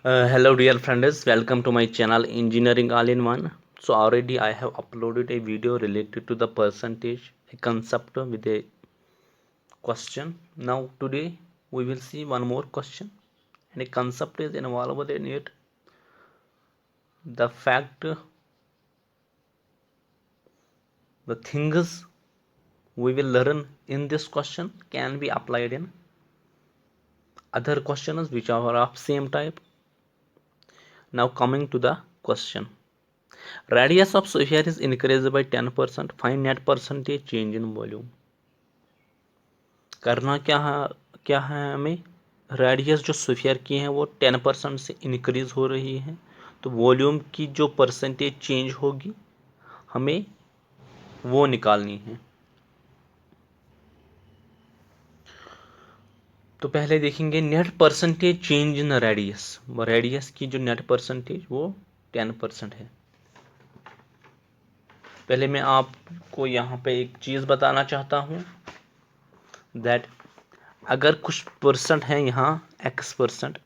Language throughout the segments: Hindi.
Hello dear friends, welcome to my channel Engineering All in One. So already I have uploaded a video related to the percentage, a concept with a question. Now today we will see one more question and a concept is involved in it. The fact, the things we will learn in this question can be applied in other questions which are of same type. Now coming to the question. Radius of sphere is increased by 10%. Find net percentage change in volume. करना क्या है हमें, रेडियस जो स्फीयर की है वो 10% से इंक्रीज हो रही है, तो वॉल्यूम की जो परसेंटेज चेंज होगी हमें वो निकालनी है। तो पहले देखेंगे नेट परसेंटेज चेंज इन रेडियस। रेडियस की जो नेट परसेंटेज वो 10% है। पहले मैं आपको यहाँ पे एक चीज़ बताना चाहता हूँ दैट अगर कुछ परसेंट है यहाँ x%,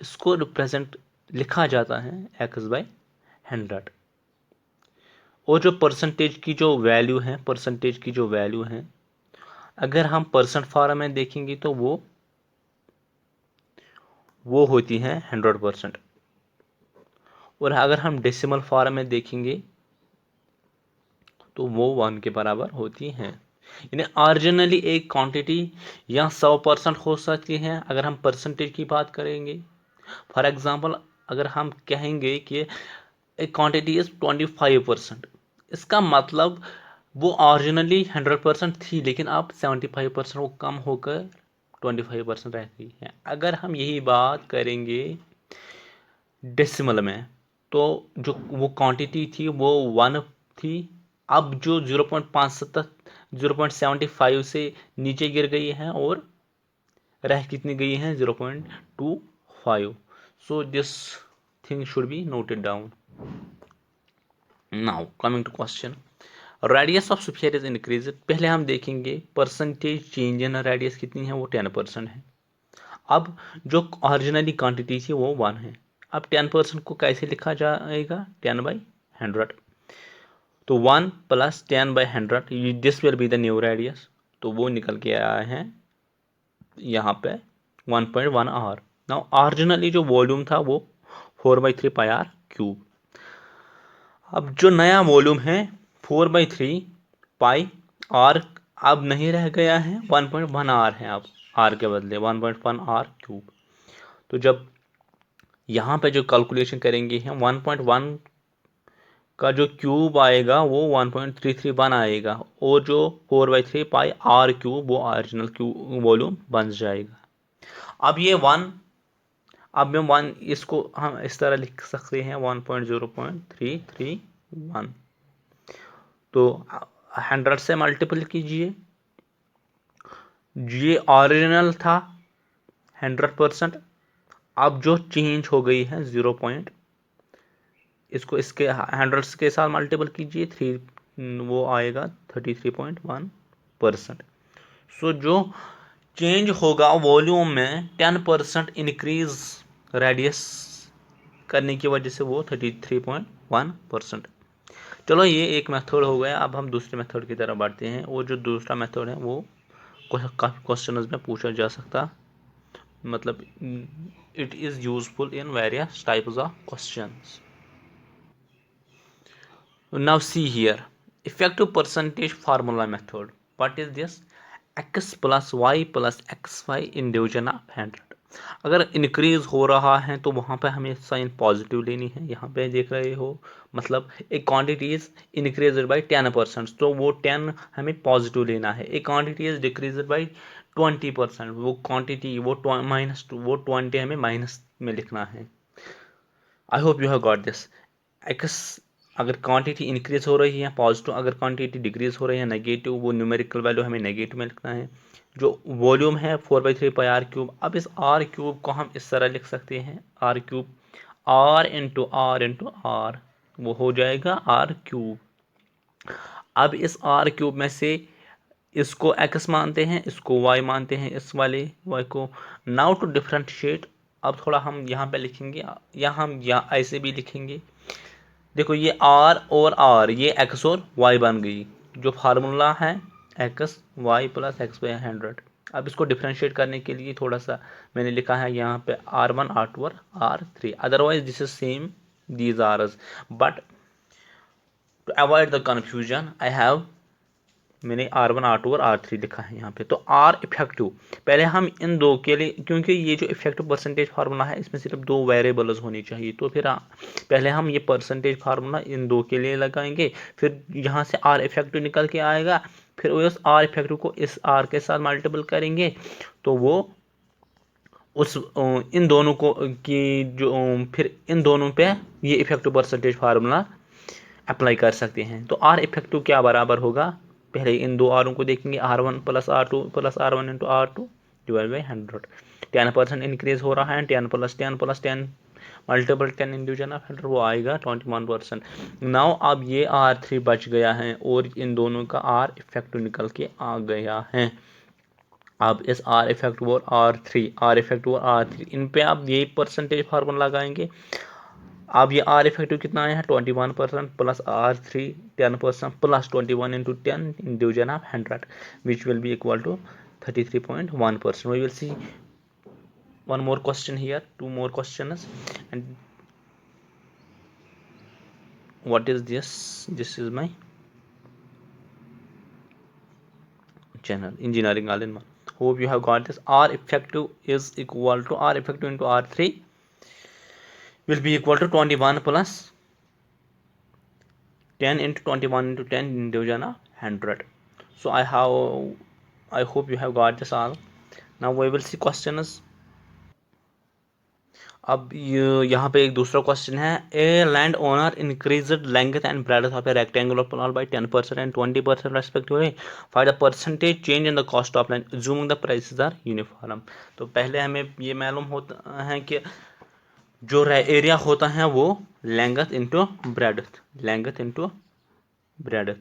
इसको रिप्रेजेंट लिखा जाता है x/100। और जो परसेंटेज की जो वैल्यू है, अगर हम परसेंट फॉर्म में देखेंगे तो वो होती है 100%। और अगर हम डेसिमल फॉर्म में देखेंगे तो वो 1 के बराबर होती हैं। यानी ऑरिजिनली एक क्वांटिटी या 100% हो सकती है अगर हम परसेंटेज की बात करेंगे। फॉर एग्जांपल अगर हम कहेंगे कि एक क्वांटिटी इज 25%, इसका मतलब वो ऑरिजिनली 100% थी लेकिन अब 75% वो कम होकर 25% रह गई है। अगर हम यही बात करेंगे डेसिमल में तो जो वो क्वांटिटी थी वो 1 थी, अब जो 0.75 से नीचे गिर गई है और रह कितनी गई है 0.25। So this thing should be noted down. Now coming to question, radius of sphere is increase. पहले हम देखेंगे परसेंटेज चेंज इन रेडियस कितनी है, वो 10% है। अब जो ओरिजिनली क्वांटिटी थी वो 1 है। अब 10% को कैसे लिखा जाएगा, 10/100। तो 1 + 10/100 this will be the new radius. तो वो निकल के आया है यहाँ पे 1.1 आर। नाउ ओरिजिनली जो वॉल्यूम था वो 4/3 पाई आर क्यूब। अब जो नया वॉल्यूम है 4/3 पाई आर अब नहीं रह गया है, 1.1 आर है। अब आर के बदले 1.1 आर क्यूब। तो जब यहाँ पे जो कैलकुलेशन करेंगे हम 1.1 का जो क्यूब आएगा वो 1.331 आएगा और जो 4/3 पाई आर क्यूब वो ओरिजिनल क्यूब वॉल्यूम बन जाएगा। अब ये 1, अब में 1 इसको हम इस तरह लिख सकते हैं 1.0.331। तो 100 से मल्टीपल कीजिए, ये ओरिजिनल था 100%, अब जो चेंज हो गई है 0. इसको इसके 100 के साथ मल्टीपल कीजिए, 3 वो आएगा 33.1%। सो जो चेंज होगा वॉल्यूम में 10% इंक्रीज रेडियस करने की वजह से वो 33.1%। चलो ये एक मेथड हो गया। अब हम दूसरे मेथड की तरफ बढ़ते हैं। वो जो दूसरा मेथड है वो काफ़ी क्वेश्चंस में पूछा जा सकता, मतलब it is useful in various types of questions. Now see here, effective percentage formula method. What is this? X plus y plus xy in division of 100। अगर इंक्रीज हो रहा है तो वहाँ पे हमें साइन पॉजिटिव लेनी है। यहाँ पे देख रहे हो, मतलब एक क्वांटिटी इज इंक्रीज बाई 10%, तो वो 10 हमें पॉजिटिव लेना है। एक क्वांटिटी इज डिक्रीज बाई 20%, वो क्वांटिटी वो -20 हमें माइनस में लिखना है। आई hope you have got this. X अगर क्वांटिटी इंक्रीज हो रही है पॉजिटिव, अगर क्वांटिटी डिक्रीज हो रही है नेगेटिव, वो न्यूमेरिकल वैल्यू हमें नेगेटिव में लिखना है। जो वॉल्यूम है 4/3 पाई आर क्यूब। अब इस आर क्यूब को हम इस तरह लिख सकते हैं, आर क्यूब R वो हो जाएगा आर क्यूब। अब इस आर क्यूब में से इसको x मानते हैं, इसको y मानते हैं, इस वाले y को। नाउ टू डिफरेंशिएट, अब थोड़ा हम यहाँ पे लिखेंगे, या हम यहाँ ऐसे भी लिखेंगे। देखो ये r और r, ये x और y बन गई। जो फार्मूला है x y plus x by 100। अब इसको डिफरेंशिएट करने के लिए थोड़ा सा मैंने लिखा है यहाँ पे r1 r2 और r3, otherwise this is same these are, but to avoid the confusion I have, मैंने R1 R2 और R3 लिखा है यहाँ पे। तो R इफेक्टिव, पहले हम इन दो के लिए, क्योंकि ये जो इफेक्टिव परसेंटेज फार्मूला है इसमें सिर्फ दो वेरिएबल्स होनी चाहिए, तो फिर पहले हम ये परसेंटेज फार्मूला इन दो के लिए लगाएंगे, फिर यहाँ से R इफेक्टिव निकल के आएगा, फिर उस R इफेक्टिव को इस R के साथ मल्टीपल करेंगे, तो वो उस इन दोनों को की जो फिर इन दोनों पे ये इफेक्टिव परसेंटेज फार्मूला अप्लाई कर सकते हैं। तो R इफेक्टिव क्या बराबर होगा, पहले इन दो आरों को देखेंगे, R1 plus R2 plus R1 into R2 divide by 100। 10% increase हो रहा है, 10 प्लस 10 मल्टीपल 10 इंडिविजन ऑफ 100, वो आएगा 21%। नाउ अब ये R3 बच गया है और इन दोनों का R इफेक्टिव निकल के आ गया है। अब इस R इफेक्टिव और R इफेक्टिव और R3 इन पे आप ये परसेंटेज फार्मूला लगाएंगे। अब ये R इफेक्टिव कितना आया है 21% plus R3 10% plus 21 into 10 in division of 100 which will be equal to 33.1%. We will see one more question here, two more questions. And what is this? This is my channel, engineering all in one. Hope you have got this. R effective is equal to R effective into R3 will be equal to 21 plus 10 into 21 into 10 in division of 100. So I hope you have got this all. Now we will see questions. अब यहाँ पे एक दूसरा क्वेश्चन है, a landowner increased length and breadth of a rectangular plot by 10% and 20% respectively, find the percentage change in the cost of land assuming the prices are uniform. तो पहले हमें ये मालूम होता है कि जो एरिया होता है वो length into breadth, length into breadth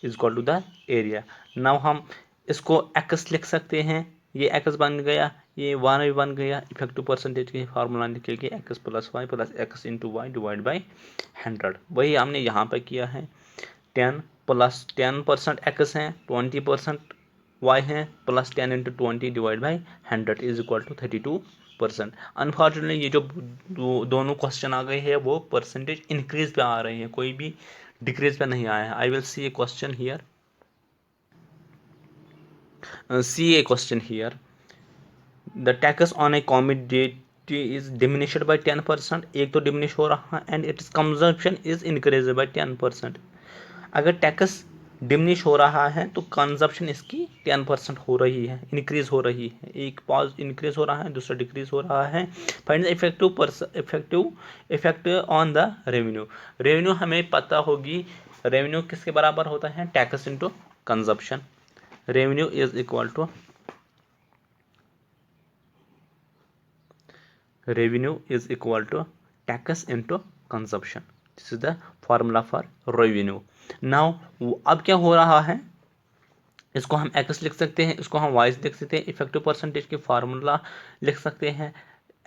is equal to the area. Now हम इसको x लिख सकते हैं, ये x बन गया, ये 1 भी बन गया, इफेक्टिव परसेंटेज के फार्मूला निकल के x plus y plus x into y divide by 100। वही हमने यहाँ पर किया है, 10 प्लस 10% x है, 20% y है, plus 10 into 20 divide by 100 is equal to 32%। Unfortunately ये जो दोनों क्वेश्चन आ गए हैं वो परसेंटेज इंक्रीज पे आ रहे हैं, कोई भी डिक्रीज पे नहीं आया है। I will see A question here, see a question here. The tax on a commodity is diminished by 10%, एक तो diminish हो रहा है, and its consumption is increased by 10%। अगर टैक्स डिमिनिश हो रहा है तो कंजप्शन इसकी 10% हो रही है, इंक्रीज हो रही है, एक पॉज इंक्रीज हो रहा है, दूसरा डिक्रीज हो रहा है। Find the effect on the revenue. Revenue हमें पता होगी, रेवेन्यू किसके बराबर होता है, tax into consumption. Revenue is equal to tax into consumption. This is the formula for revenue. Now अब क्या हो रहा है, इसको हम x लिख सकते हैं, इसको हम y लिख सकते हैं, इफेक्टिव परसेंटेज की फार्मूला लिख सकते हैं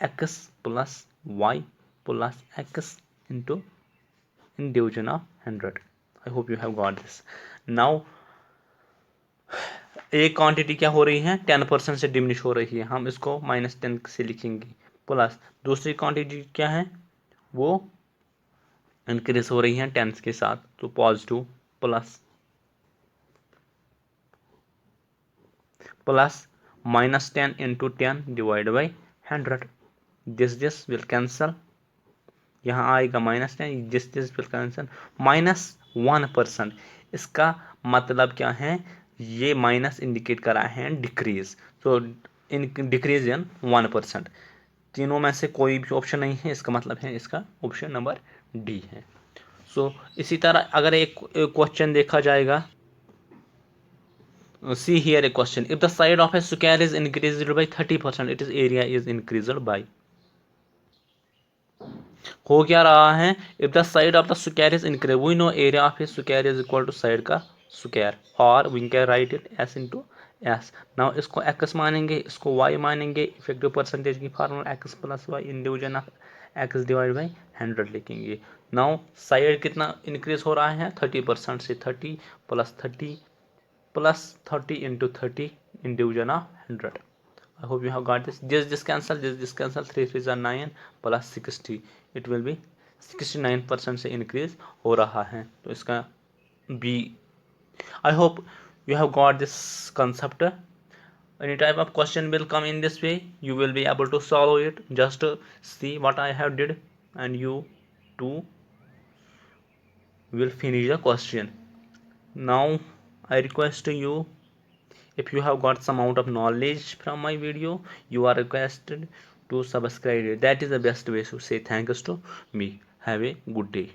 x plus y plus x into in division of 100। I hope you have got this. नाउ एक क्वांटिटी क्या हो रही है, 10% से डिमिनिश हो रही है, हम इसको -10 से लिखेंगे, प्लस दूसरी क्वांटिटी क्या है वो इंक्रीज हो रही है 10 के साथ, तो positive plus -10 into 10 divide by 100। This will cancel, यहाँ आएगा -10, दिस विल कैंसल, -1%। इसका मतलब क्या है, ये माइनस इंडिकेट करा है डिक्रीज, तो इन डिक्रीज इन 1%। तीनों में से कोई भी ऑप्शन नहीं है, इसका मतलब है इसका ऑप्शन नंबर डी है। सो इसी तरह अगर एक क्वेश्चन देखा जाएगा, see here a question, if the side of a square is increased by 30%, its area is increased by, हो क्या रहा है, if the side of the square is increased, we know area of a square is equal to side का स्क्वायर, और we can write it s into s. Now इसको x मानेंगे, इसको y मानेंगे, इफेक्टिव परसेंटेज की formula x plus y in division of x divide by 100 लिखेंगे। नाउ साइड कितना इंक्रीज हो रहा है 30% से, 30 plus 30 into 30 in division of 100। I hope you have got this. This cancel, this cancel, 3 3 are 9 plus 60, it will be 69% से increase हो रहा है, तो इसका B। I hope you have got this concept. Any type of question will come in this way, you will be able to solve it. Just see what I have did and you too will finish the question. Now I request you, if you have got some amount of knowledge from my video, you are requested to subscribe it. That is the best way to say thanks to me. Have a good day.